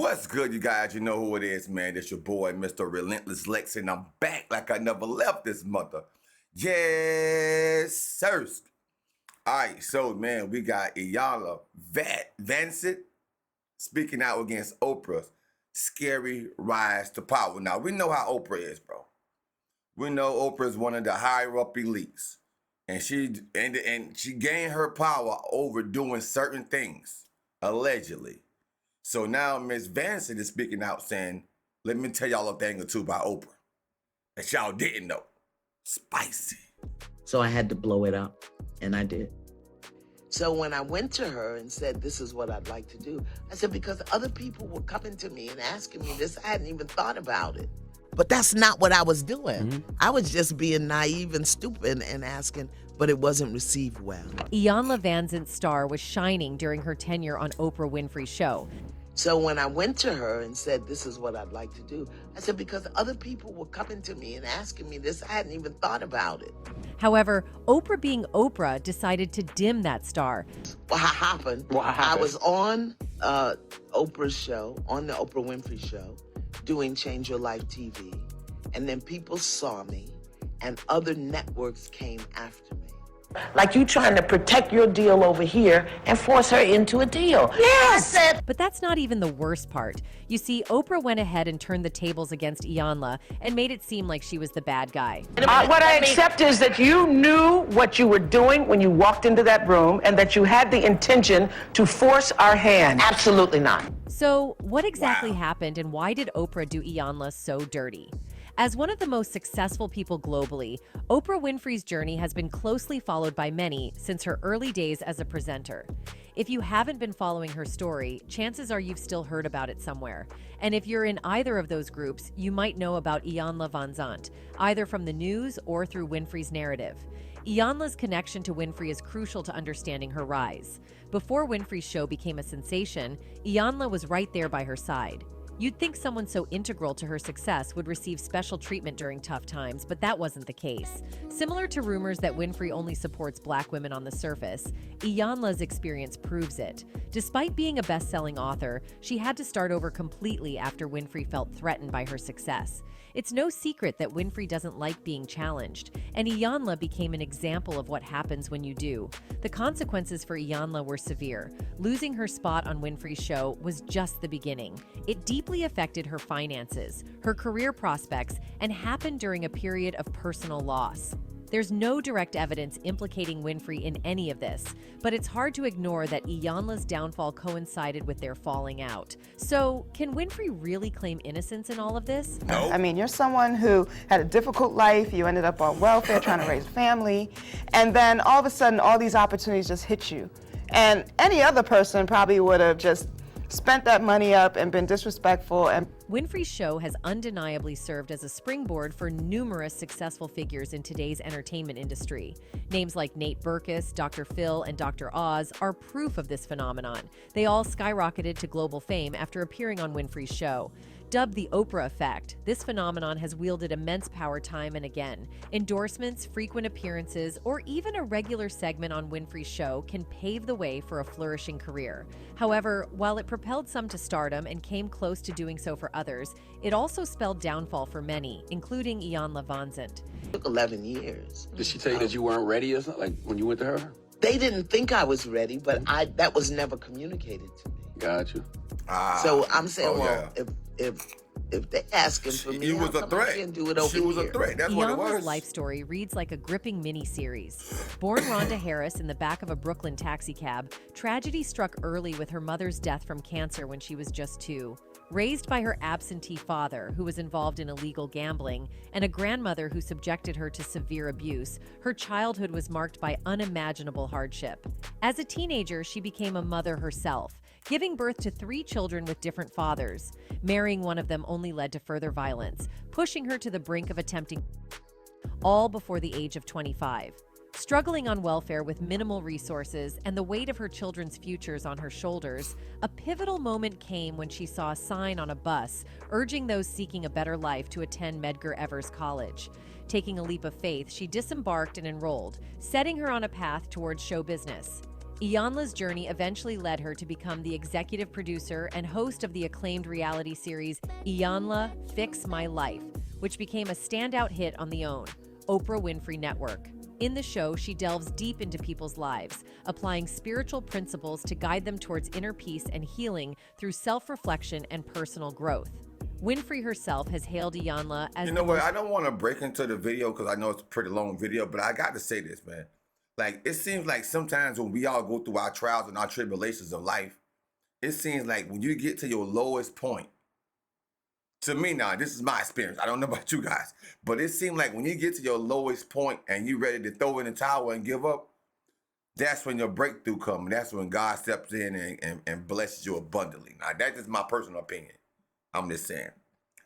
What's good, you guys? You know who it is, man. It's your boy, Mr. Relentless Lex, and I'm back like I never left this mother. Yes, sir. All right, so, man, we got Iyanla Vanzant speaking out against Oprah's scary rise to power. Now, we know how Oprah is, bro. We know Oprah is one of the higher-up elites, and she gained her power over doing certain things, allegedly. So now Miss Vanzant is speaking out saying, let me tell y'all a thing or two about Oprah that y'all didn't know. Spicy. So I had to blow it up, and I did. So when I went to her and said, this is what I'd like to do, I said, because other people were coming to me and asking me this, I hadn't even thought about it. But that's not what I was doing. Mm-hmm. I was just being naive and stupid and asking, but it wasn't received well. Iyanla Vanzant's star was shining during her tenure on Oprah Winfrey's show. So when I went to her and said, this is what I'd like to do, I said, because other people were coming to me and asking me this, I hadn't even thought about it. However, Oprah being Oprah decided to dim that star. What happened? I was on Oprah's show, on the Oprah Winfrey show, doing Change Your Life TV. And then people saw me and other networks came after me. Like you trying to protect your deal over here and force her into a deal. Yes! But that's not even the worst part. You see, Oprah went ahead and turned the tables against Iyanla and made it seem like she was the bad guy. What I accept is that you knew what you were doing when you walked into that room and that you had the intention to force our hand. Absolutely not. So, what exactly happened and why did Oprah do Iyanla so dirty? As one of the most successful people globally, Oprah Winfrey's journey has been closely followed by many since her early days as a presenter. If you haven't been following her story, chances are you've still heard about it somewhere. And if you're in either of those groups, you might know about Iyanla Vanzant, either from the news or through Winfrey's narrative. Iyanla's connection to Winfrey is crucial to understanding her rise. Before Winfrey's show became a sensation, Iyanla was right there by her side. You'd think someone so integral to her success would receive special treatment during tough times, but that wasn't the case. Similar to rumors that Winfrey only supports Black women on the surface, Iyanla's experience proves it. Despite being a best-selling author, she had to start over completely after Winfrey felt threatened by her success. It's no secret that Winfrey doesn't like being challenged, and Iyanla became an example of what happens when you do. The consequences for Iyanla were severe. Losing her spot on Winfrey's show was just the beginning. It deeply affected her finances, her career prospects, and happened during a period of personal loss. There's no direct evidence implicating Winfrey in any of this, but it's hard to ignore that Iyanla's downfall coincided with their falling out. So, can Winfrey really claim innocence in all of this? No. I mean, you're someone who had a difficult life, you ended up on welfare trying to raise a family, and then all of a sudden all these opportunities just hit you. And any other person probably would have just spent that money up and been disrespectful. And Winfrey's show has undeniably served as a springboard for numerous successful figures in today's entertainment industry. Names like Nate Berkus, Dr. Phil, and Dr. Oz are proof of this phenomenon. They all skyrocketed to global fame after appearing on Winfrey's show. Dubbed the Oprah effect, this phenomenon has wielded immense power time and again. Endorsements, frequent appearances, or even a regular segment on Winfrey's show can pave the way for a flourishing career. However, while it propelled some to stardom and came close to doing so for others, it also spelled downfall for many, including Iyanla Vanzant. It took 11 years. Did she tell you that you weren't ready or something, like when you went to her? They didn't think I was ready, but that was never communicated to me. Got you. So I'm saying, if they asking for me, It was a threat. I can do it over She was a here. threat. That's what it Iyanla's was. life story reads like a gripping mini-series. Born Rhonda Harris in the back of a Brooklyn taxicab, tragedy struck early with her mother's death from cancer when she was just 2. Raised by her absentee father, who was involved in illegal gambling, and a grandmother who subjected her to severe abuse, her childhood was marked by unimaginable hardship. As a teenager, she became a mother herself, giving birth to 3 children with different fathers. Marrying one of them only led to further violence, pushing her to the brink of attempting all before the age of 25. Struggling on welfare with minimal resources and the weight of her children's futures on her shoulders, a pivotal moment came when she saw a sign on a bus urging those seeking a better life to attend Medgar Evers College. Taking a leap of faith, she disembarked and enrolled, setting her on a path towards show business. Iyanla's journey eventually led her to become the executive producer and host of the acclaimed reality series Iyanla Fix My Life, which became a standout hit on the OWN, Oprah Winfrey Network. In the show, she delves deep into people's lives, applying spiritual principles to guide them towards inner peace and healing through self-reflection and personal growth. Winfrey herself has hailed Iyanla as— You know what? I don't want to break into the video because I know it's a pretty long video, but I got to say this, man. Like, it seems like sometimes when we all go through our trials and our tribulations of life, it seems like when you get to your lowest point, to me now, this is my experience. I don't know about you guys, but it seems like when you get to your lowest point and you're ready to throw in the towel and give up, that's when your breakthrough comes. That's when God steps in and blesses you abundantly. Now, that's just my personal opinion. I'm just saying.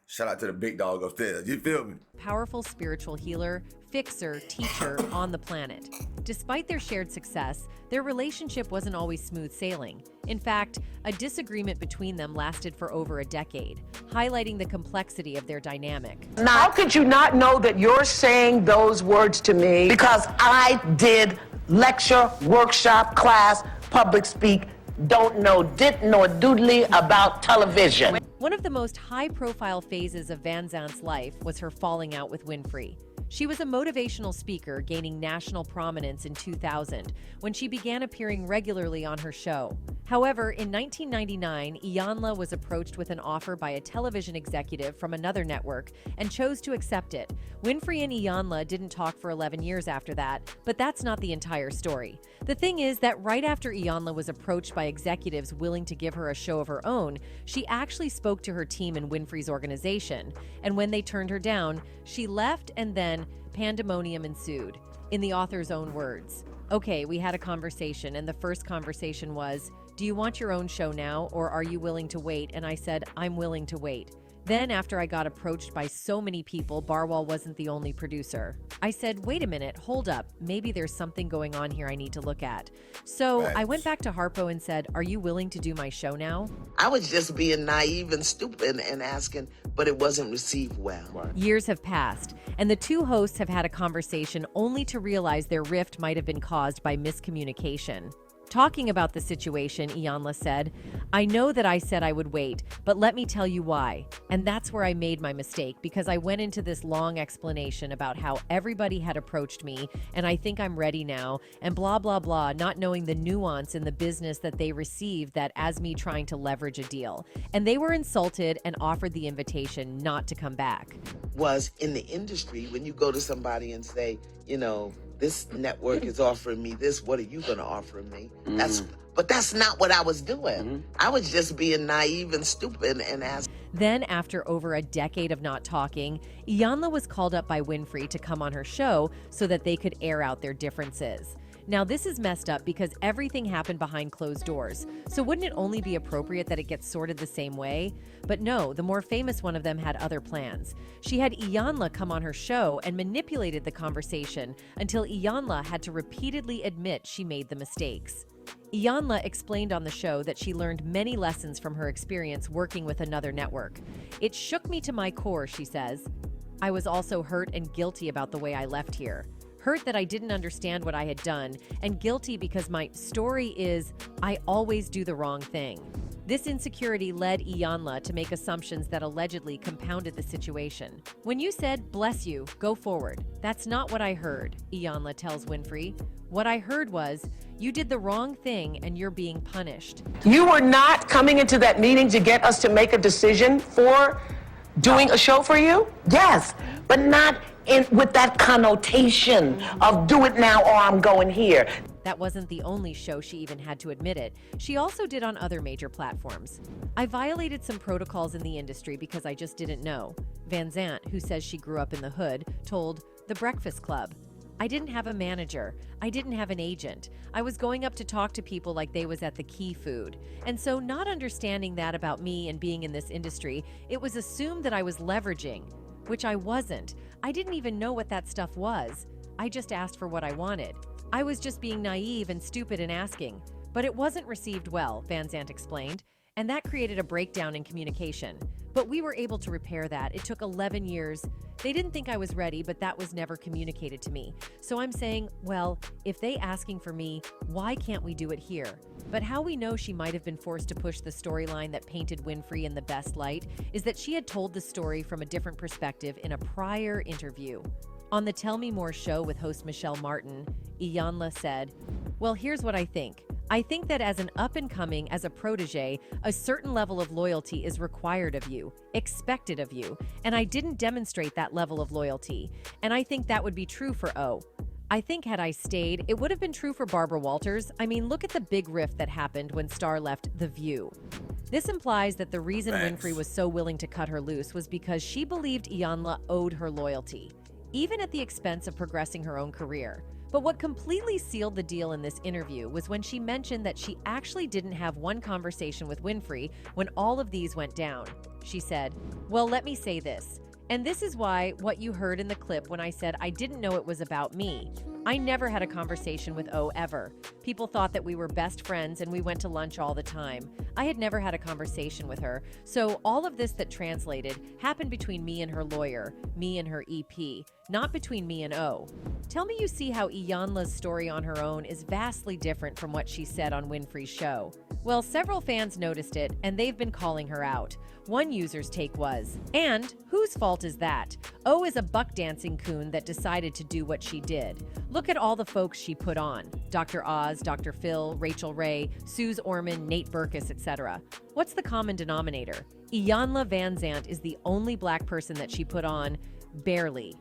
Shout out to the big dog upstairs. You feel me? Powerful spiritual healer, fixer, teacher on the planet. Despite their shared success, their relationship wasn't always smooth sailing. In fact, a disagreement between them lasted for over a decade, highlighting the complexity of their dynamic. How could you not know that you're saying those words to me? Because I did lecture, workshop, class, public speak, don't know dit nor doodly about television. One of the most high-profile phases of Vanzant's life was her falling out with Winfrey. She was a motivational speaker, gaining national prominence in 2000 when she began appearing regularly on her show. However, in 1999, Iyanla was approached with an offer by a television executive from another network and chose to accept it. Winfrey and Iyanla didn't talk for 11 years after that, but that's not the entire story. The thing is that right after Iyanla was approached by executives willing to give her a show of her own, she actually spoke to her team in Winfrey's organization, and when they turned her down, she left, and then pandemonium ensued. In the author's own words, "Okay, we had a conversation, and the first conversation was, do you want your own show now, or are you willing to wait?" And I said, I'm willing to wait. Then, after I got approached by so many people, Barwell wasn't the only producer. I said, wait a minute, hold up, maybe there's something going on here I need to look at. So I went back to Harpo and said, are you willing to do my show now? I was just being naive and stupid and asking, but it wasn't received well. Right. Years have passed, and the two hosts have had a conversation only to realize their rift might have been caused by miscommunication. Talking about the situation, Iyanla said, I know that I said I would wait, but let me tell you why. And that's where I made my mistake, because I went into this long explanation about how everybody had approached me, and I think I'm ready now, and blah, blah, blah, not knowing the nuance in the business that they received that as me trying to leverage a deal. And they were insulted and offered the invitation not to come back. Was in the industry, when you go to somebody and say, you know, this network is offering me this, what are you going to offer me? But that's not what I was doing. I was just being naive and stupid and asking. Then, after over a decade of not talking, Iyanla was called up by Winfrey to come on her show so that they could air out their differences. Now, this is messed up because everything happened behind closed doors. So wouldn't it only be appropriate that it gets sorted the same way? But no, the more famous one of them had other plans. She had Iyanla come on her show and manipulated the conversation until Iyanla had to repeatedly admit she made the mistakes. Iyanla explained on the show that she learned many lessons from her experience working with another network. It shook me to my core, she says. I was also hurt and guilty about the way I left here. Hurt that I didn't understand what I had done, and guilty because my story is, I always do the wrong thing. This insecurity led Iyanla to make assumptions that allegedly compounded the situation. When you said, bless you, go forward, that's not what I heard, Iyanla tells Winfrey. What I heard was, you did the wrong thing and you're being punished. You were not coming into that meeting to get us to make a decision for doing a show for you? Yes, but not with that connotation of do it now or I'm going here. That wasn't the only show she even had to admit it. She also did on other major platforms. I violated some protocols in the industry because I just didn't know, Vanzant, who says she grew up in the hood, told The Breakfast Club. I didn't have a manager. I didn't have an agent. I was going up to talk to people like they was at the Key Food. And so not understanding that about me and being in this industry, it was assumed that I was leveraging, which I wasn't. I didn't even know what that stuff was. I just asked for what I wanted. I was just being naive and stupid in asking. But it wasn't received well, Vanzant explained. and that created a breakdown in communication. But we were able to repair that. It took 11 years. They didn't think I was ready, but that was never communicated to me. So I'm saying, well, if they asking for me, why can't we do it here? But how we know she might have been forced to push the storyline that painted Winfrey in the best light is that she had told the story from a different perspective in a prior interview. On the Tell Me More show with host Michelle Martin, Iyanla said, "Well, here's what I think. I think that as an up-and-coming, as a protege, a certain level of loyalty is required of you, expected of you, and I didn't demonstrate that level of loyalty. And I think that would be true for O. I think had I stayed, it would have been true for Barbara Walters. I mean, look at the big rift that happened when Star left The View." This implies that the reason Winfrey was so willing to cut her loose was because she believed Iyanla owed her loyalty, even at the expense of progressing her own career. But what completely sealed the deal in this interview was when she mentioned that she actually didn't have one conversation with Winfrey when all of these went down. She said, "Well, let me say this. And this is why what you heard in the clip when I said I didn't know it was about me. I never had a conversation with O ever. People thought that we were best friends and we went to lunch all the time. I had never had a conversation with her. So all of this that translated happened between me and her lawyer, me and her EP, not between me and O." Tell me you see how Iyanla's story on her own is vastly different from what she said on Winfrey's show. Well, several fans noticed it, and they've been calling her out. One user's take was, "And whose fault is that? O is a buck dancing coon that decided to do what she did. Look at all the folks she put on. Dr. Oz, Dr. Phil, Rachel Ray, Suze Orman, Nate Berkus, etc. What's the common denominator? Iyanla Vanzant is the only black person that she put on, barely."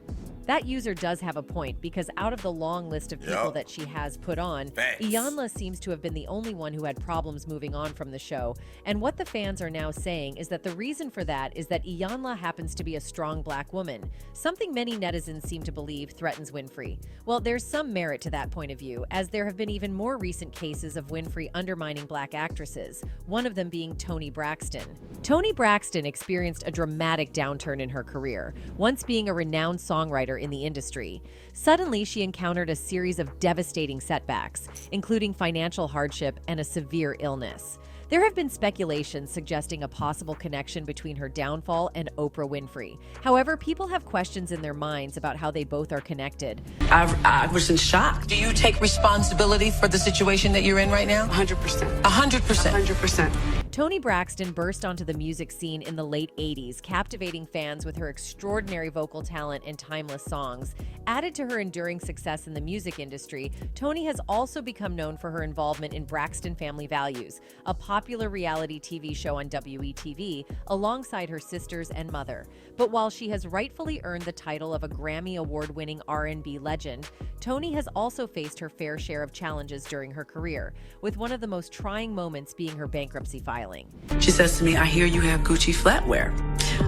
That user does have a point, because out of the long list of people that she has put on, Iyanla seems to have been the only one who had problems moving on from the show. And what the fans are now saying is that the reason for that is that Iyanla happens to be a strong black woman, something many netizens seem to believe threatens Winfrey. Well, there's some merit to that point of view, as there have been even more recent cases of Winfrey undermining black actresses, one of them being Toni Braxton. Toni Braxton experienced a dramatic downturn in her career, once being a renowned songwriter in the industry. Suddenly, she encountered a series of devastating setbacks, including financial hardship and a severe illness. There have been speculations suggesting a possible connection between her downfall and Oprah Winfrey. However, people have questions in their minds about how they both are connected. I was in shock. Do you take responsibility for the situation that you're in right now? 100%. 100%. 100%. Toni Braxton burst onto the music scene in the late 80s, captivating fans with her extraordinary vocal talent and timeless songs. Added to her enduring success in the music industry, Toni has also become known for her involvement in Braxton Family Values, a popular reality TV show on WETV, alongside her sisters and mother. But while she has rightfully earned the title of a Grammy Award-winning R&B legend, Toni has also faced her fair share of challenges during her career, with one of the most trying moments being her bankruptcy filing. She says to me, "I hear you have Gucci flatware."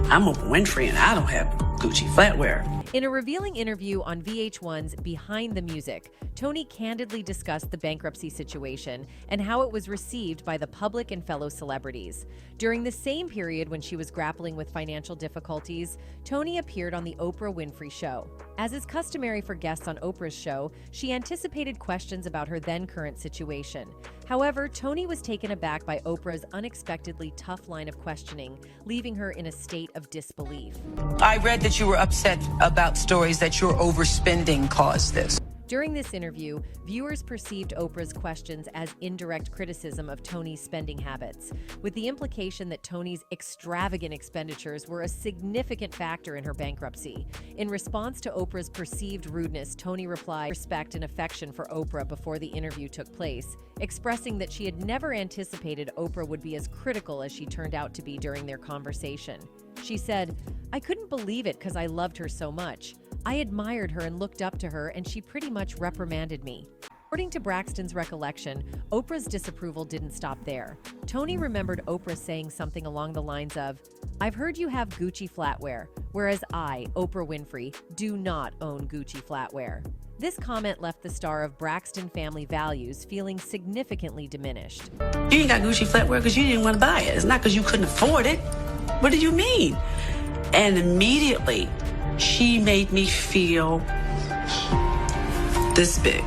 I'm Oprah Winfrey and I don't have Gucci flatware. In a revealing interview on VH1's Behind the Music, Toni candidly discussed the bankruptcy situation and how it was received by the public and fellow celebrities. During the same period when she was grappling with financial difficulties, Toni appeared on the Oprah Winfrey Show. As is customary for guests on Oprah's show, she anticipated questions about her then-current situation. However, Toni was taken aback by Oprah's unexpectedly tough line of questioning, leaving her in a state of disbelief. I read that you were upset about stories that your overspending caused this. During this interview, viewers perceived Oprah's questions as indirect criticism of Toni's spending habits, with the implication that Toni's extravagant expenditures were a significant factor in her bankruptcy. In response to Oprah's perceived rudeness, Toni replied respect and affection for Oprah before the interview took place, expressing that she had never anticipated Oprah would be as critical as she turned out to be during their conversation. She said, "I couldn't believe it because I loved her so much. I admired her and looked up to her, and she pretty much reprimanded me." According to Braxton's recollection, Oprah's disapproval didn't stop there. Toni remembered Oprah saying something along the lines of, "I've heard you have Gucci flatware, whereas I, Oprah Winfrey, do not own Gucci flatware." This comment left the star of Braxton Family Values feeling significantly diminished. You ain't got Gucci flatware because you didn't want to buy it. It's not because you couldn't afford it. What do you mean? And immediately, she made me feel this big.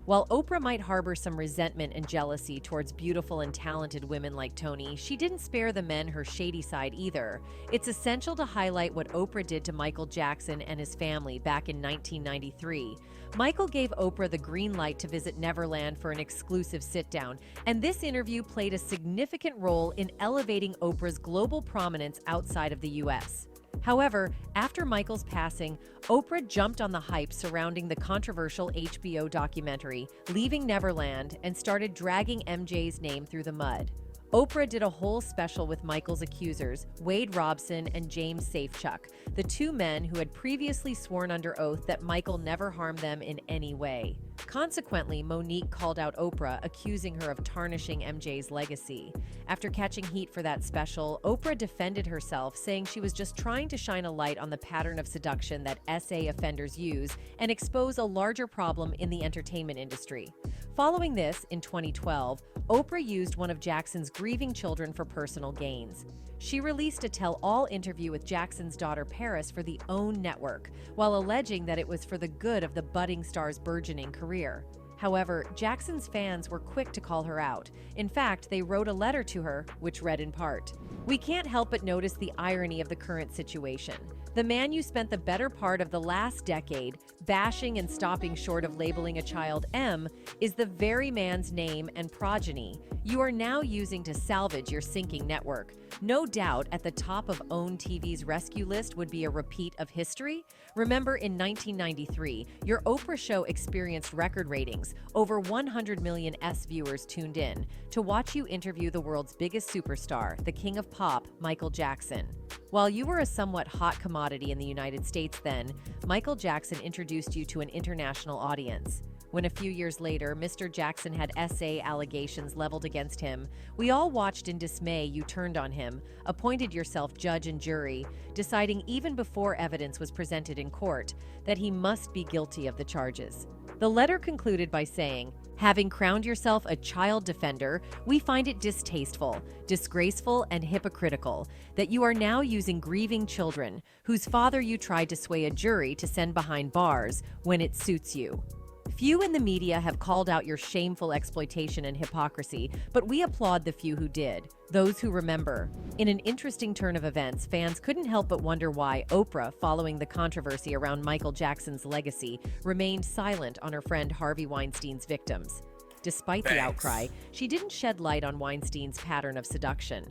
While Oprah might harbor some resentment and jealousy towards beautiful and talented women like Toni, she didn't spare the men her shady side either. It's essential to highlight what Oprah did to Michael Jackson and his family back in 1993. Michael gave Oprah the green light to visit Neverland for an exclusive sit-down, and this interview played a significant role in elevating Oprah's global prominence outside of the U.S. However, after Michael's passing, Oprah jumped on the hype surrounding the controversial HBO documentary, Leaving Neverland, and started dragging MJ's name through the mud. Oprah did a whole special with Michael's accusers, Wade Robson and James Safechuck, the two men who had previously sworn under oath that Michael never harmed them in any way. Consequently, Monique called out Oprah, accusing her of tarnishing MJ's legacy. After catching heat for that special, Oprah defended herself, saying she was just trying to shine a light on the pattern of seduction that SA offenders use and expose a larger problem in the entertainment industry. Following this, in 2012, Oprah used one of Jackson's grieving children for personal gains. She released a tell-all interview with Jackson's daughter Paris for the OWN network, while alleging that it was for the good of the budding star's burgeoning career. However, Jackson's fans were quick to call her out. In fact, they wrote a letter to her, which read in part, "We can't help but notice the irony of the current situation. The man you spent the better part of the last decade bashing and stopping short of labeling a child M is the very man's name and progeny you are now using to salvage your sinking network. No doubt at the top of OWN TV's rescue list would be a repeat of history. Remember, in 1993, your Oprah show experienced record ratings. Over 100 million viewers tuned in to watch you interview the world's biggest superstar, the king of pop, Michael Jackson. While you were a somewhat hot commodity in the United States then, Michael Jackson introduced you to an international audience. When a few years later, Mr. Jackson had SA allegations leveled against him, we all watched in dismay. You turned on him, appointed yourself judge and jury, deciding even before evidence was presented in court that he must be guilty of the charges." The letter concluded by saying, "Having crowned yourself a child defender, we find it distasteful, disgraceful, and hypocritical that you are now using grieving children whose father you tried to sway a jury to send behind bars when it suits you. Few in the media have called out your shameful exploitation and hypocrisy, but we applaud the few who did, those who remember." In an interesting turn of events, fans couldn't help but wonder why Oprah, following the controversy around Michael Jackson's legacy, remained silent on her friend Harvey Weinstein's victims. Despite the outcry, she didn't shed light on Weinstein's pattern of seduction.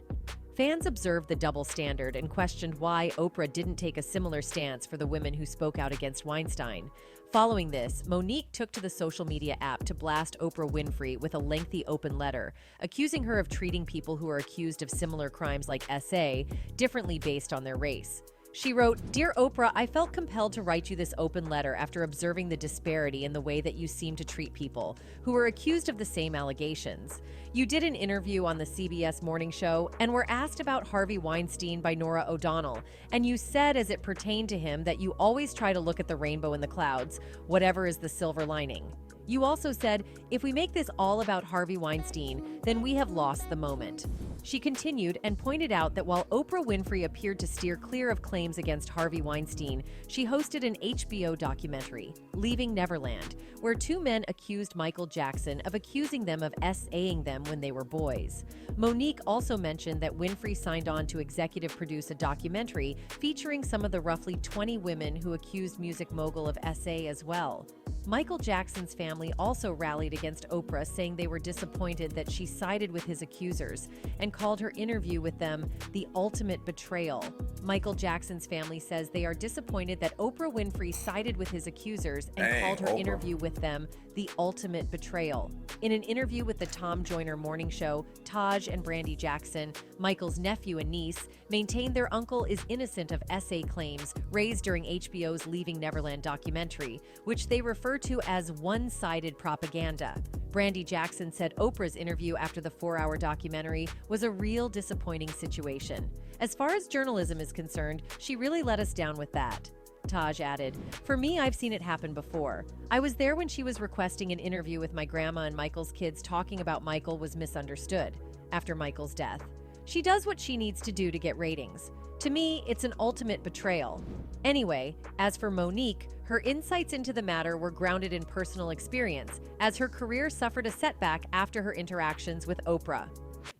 Fans observed the double standard and questioned why Oprah didn't take a similar stance for the women who spoke out against Weinstein. Following this, Monique took to the social media app to blast Oprah Winfrey with a lengthy open letter, accusing her of treating people who are accused of similar crimes like SA differently based on their race. She wrote, "Dear Oprah, I felt compelled to write you this open letter after observing the disparity in the way that you seem to treat people who are accused of the same allegations. You did an interview on the CBS Morning Show and were asked about Harvey Weinstein by Norah O'Donnell, and you said as it pertained to him that you always try to look at the rainbow in the clouds, whatever is the silver lining. You also said, if we make this all about Harvey Weinstein, then we have lost the moment." She continued and pointed out that while Oprah Winfrey appeared to steer clear of claims against Harvey Weinstein, she hosted an HBO documentary, Leaving Neverland, where two men accused Michael Jackson of accusing them of SAing them when they were boys. Monique also mentioned that Winfrey signed on to executive produce a documentary featuring some of the roughly 20 women who accused music mogul of SA as well. Michael Jackson's family also rallied against Oprah, saying they were disappointed that she sided with his accusers and called her interview with them the ultimate betrayal. Michael Jackson's family says they are disappointed that Oprah Winfrey sided with his accusers and called her interview with them the ultimate betrayal. In an interview with the Tom Joyner Morning Show, Taj and Brandy Jackson, Michael's nephew and niece, maintained their uncle is innocent of SA claims raised during HBO's Leaving Neverland documentary, which they refer to as one-sided propaganda. Brandy Jackson said Oprah's interview after the 4-hour documentary was a real disappointing situation. As far as journalism is concerned, she really let us down with that. Taj added, "For me, I've seen it happen before. I was there when she was requesting an interview with my grandma and Michael's kids talking about Michael was misunderstood after Michael's death. She does what she needs to do to get ratings. To me, it's an ultimate betrayal." Anyway, as for Monique, Her insights into the matter were grounded in personal experience, as her career suffered a setback after her interactions with Oprah.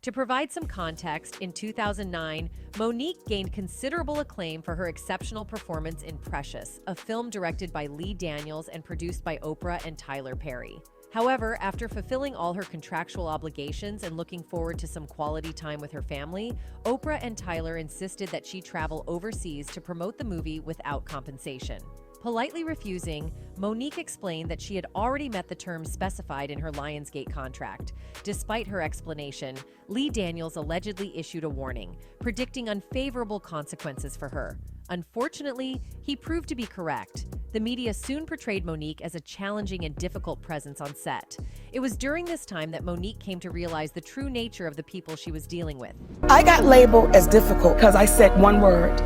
To provide some context, in 2009, Monique gained considerable acclaim for her exceptional performance in Precious, a film directed by Lee Daniels and produced by Oprah and Tyler Perry. However, after fulfilling all her contractual obligations and looking forward to some quality time with her family, Oprah and Tyler insisted that she travel overseas to promote the movie without compensation. Politely refusing, Monique explained that she had already met the terms specified in her Lionsgate contract. Despite her explanation, Lee Daniels allegedly issued a warning, predicting unfavorable consequences for her. Unfortunately, he proved to be correct. The media soon portrayed Monique as a challenging and difficult presence on set. It was during this time that Monique came to realize the true nature of the people she was dealing with. I got labeled as difficult because I said one word,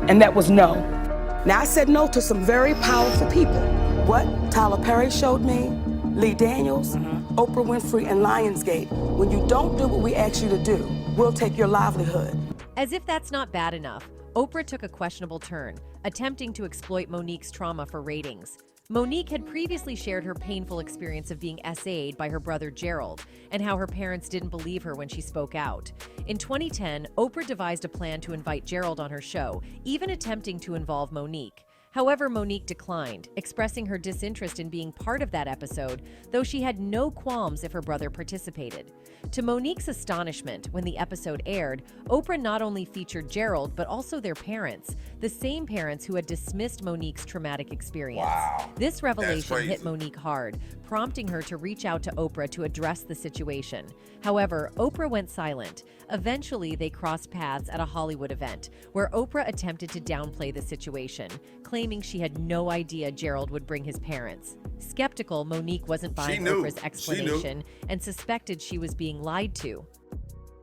and that was no. Now, I said no to some very powerful people. What Tyler Perry showed me, Lee Daniels, Oprah Winfrey, and Lionsgate. When you don't do what we ask you to do, we'll take your livelihood. As if that's not bad enough, Oprah took a questionable turn, attempting to exploit Monique's trauma for ratings. Monique had previously shared her painful experience of being SA'd by her brother Gerald and how her parents didn't believe her when she spoke out. In 2010, Oprah devised a plan to invite Gerald on her show, even attempting to involve Monique. However, Monique declined, expressing her disinterest in being part of that episode, though she had no qualms if her brother participated. To Monique's astonishment, when the episode aired, Oprah not only featured Gerald, but also their parents, the same parents who had dismissed Monique's traumatic experience. Wow. This revelation That's hit crazy. Monique hard, prompting her to reach out to Oprah to address the situation. However, Oprah went silent. Eventually, they crossed paths at a Hollywood event, where Oprah attempted to downplay the situation, claiming she had no idea Gerald would bring his parents. Skeptical, Monique wasn't buying Oprah's explanation and suspected she was being lied to.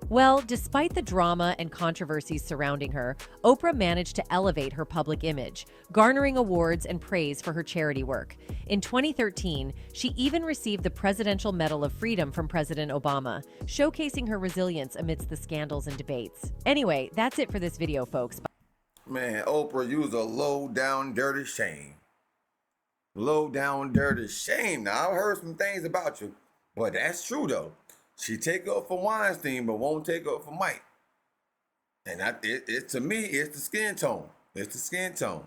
Well, despite the drama and controversies surrounding her, Oprah managed to elevate her public image, garnering awards and praise for her charity work. In 2013, she even received the Presidential Medal of Freedom from President Obama, showcasing her resilience amidst the scandals and debates. Anyway, that's it for this video, folks. Man, Oprah, you was a low down dirty shame. Low down dirty shame. Now, I've heard some things about you, but that's true though. She take up for Weinstein, but won't take up for Mike. And to me, it's the skin tone. It's the skin tone.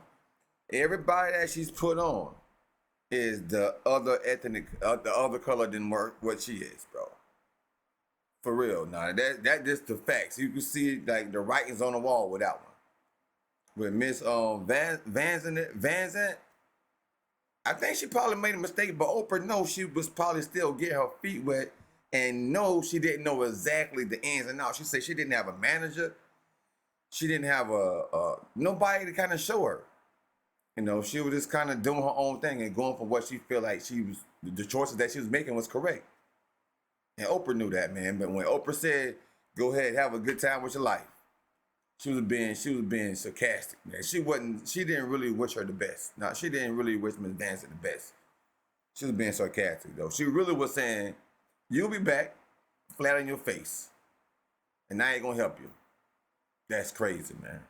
Everybody that she's put on is the other ethnic, the other color than what she is, bro. For real. Now, that just the facts. You can see like the writings on the wall with that one. With Miss Vanzant, I think she probably made a mistake, but Oprah knows she was probably still getting her feet wet. And no, she didn't know exactly the ins and outs. She said she didn't have a manager. She didn't have nobody to kind of show her. You know, she was just kind of doing her own thing and going for what she felt like the choices that she was making was correct. And Oprah knew that, man. But when Oprah said, "Go ahead, have a good time with your life," she was being sarcastic, man. She didn't really wish her the best. No, she didn't really wish Miss Vanzant the best. She was being sarcastic though. She really was saying, "You'll be back, flat on your face, and I ain't gonna help you." That's crazy, man.